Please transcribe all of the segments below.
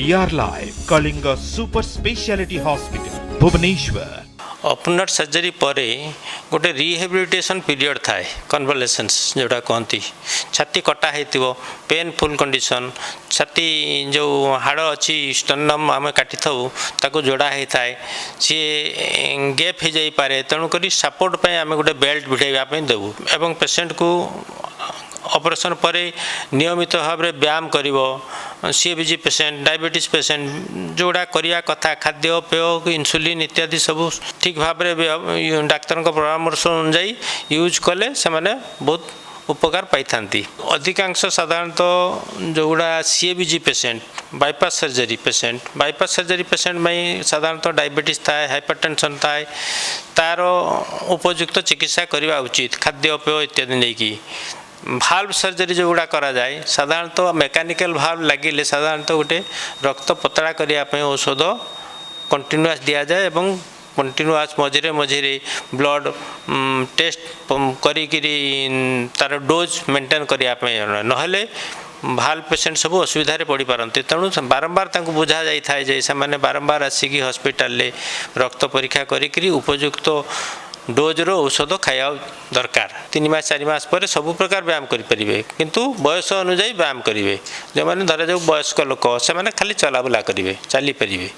We are live Kalinga Super Speciality Hospital, Bhubaneswar. Opener surgery पर गोटे rehabilitation period थाए कन्वलेसेंस जोटा कहती छाती कटा हो पेनफुल कंडीशन छाती जो हाड़ अच्छी स्टर्नम आम काटी था जोड़ा होता है सी गैप हो जापे तेणुक सपोर्ट आम गोटे बेल्ट भिड़ाइवाई देवु एवं पेसेंट को ऑपरेशन पर नियमित भाव में व्यायाम कर सीबीजी पेसेंट डायबिटीज पेसेंट जोड़ा करिया कथा खाद्य पेय इंसुलिन इत्यादि सब ठीक भाव में डाक्तर परामर्श अनुजाई यूज कले से बहुत उपकार पाई था। अधिकांश साधारणतः जोड़ा CBG patient bypass surgery patient में साधारणतः डायबिटीज थाए हाइपरटेंशन थाए तार उपयुक्त चिकित्सा करवा उचित खाद्य पेय इत्यादि नहीं भाल्व सर्जरी जो गुड़ा करा जाए साधारणतः मेकानिकल भाल्व लगिले साधारणतः गोटे रक्त पतला करने औषध कंटिन्यूअस दि जाए एवं कंटिन्यूअस मझिरे ब्लड टेस्ट करी तार डोज मेंटेन करने नहले भाल्व पेसेंट सब असुविधा पड़ पारती तेणु बारंबार बुझा जाए जे से बारंबार आसिक हॉस्पिटल रक्त परीक्षा करी उपयुक्त डोज्र औषध खाया दरकार 3 मास 4 मास पर सब प्रकार व्यायाम करेंगे किंतु बयस अनुजाई व्यायाम करेंगे जो मैंने धरा जाऊ वयस्क लोक से खाली चलाबुला करेंगे चली पारे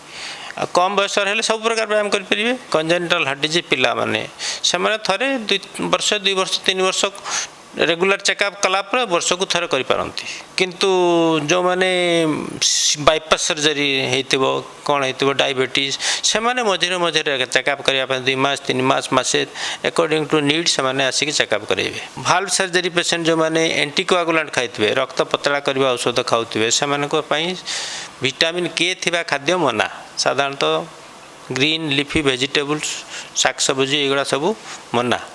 कम बयस हेल्ले सब प्रकार व्यायाम करेंगे कंजेनिटल हार्ट डिजीज पिला माने से थे 2 वर्ष 2 वर्ष 3 वर्ष रेगुलर चेकअप कलापर वर्ष को थरे करिपारंती किंतु जो माने बाईपास सर्जरी हेतिबो कोन हेतिबो डायबिटीज से माने मझिरे चेकअप करिया 2 मास 3 मास मासे अकॉर्डिंग टू नीड से माने आसिक चेकअप करेबे। भाल्व सर्जरी पेशेंट जो माने एंटीकोआगुलेंट खाइतबे रक्त पतला करबा औषध खाउतबे से माने को पई विटामिन के थिबा खाद्य मना साधारणतः ग्रीन लीफी वेजिटेबल्स शाक सब्जी एगुड़ा सब मना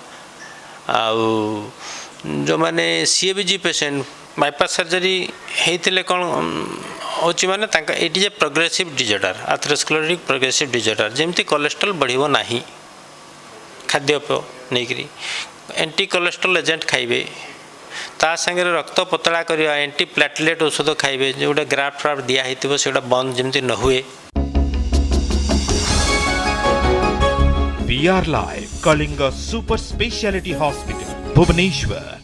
आउ जो माने सीबीजी पेशेंट बाईपास सर्जरी होते कौन होची माने it is a progressive disorder atherosclerotic progressive disorder जमती कोलेस्ट्रॉल बढ़िबो नाही खाद्य पेय नहीं एंटी कोलेस्ट्रॉल एजेंट खाइबे ता संगे रक्त पतला करिया एंटी प्लेटलेट औषध खाइबे जोटा ग्राफ्ट फ्राफ्ट दिया हेतिबो सेटा बंद जमती न हुए। We are live Kalinga Super Speciality Hospital, Bhubaneswar.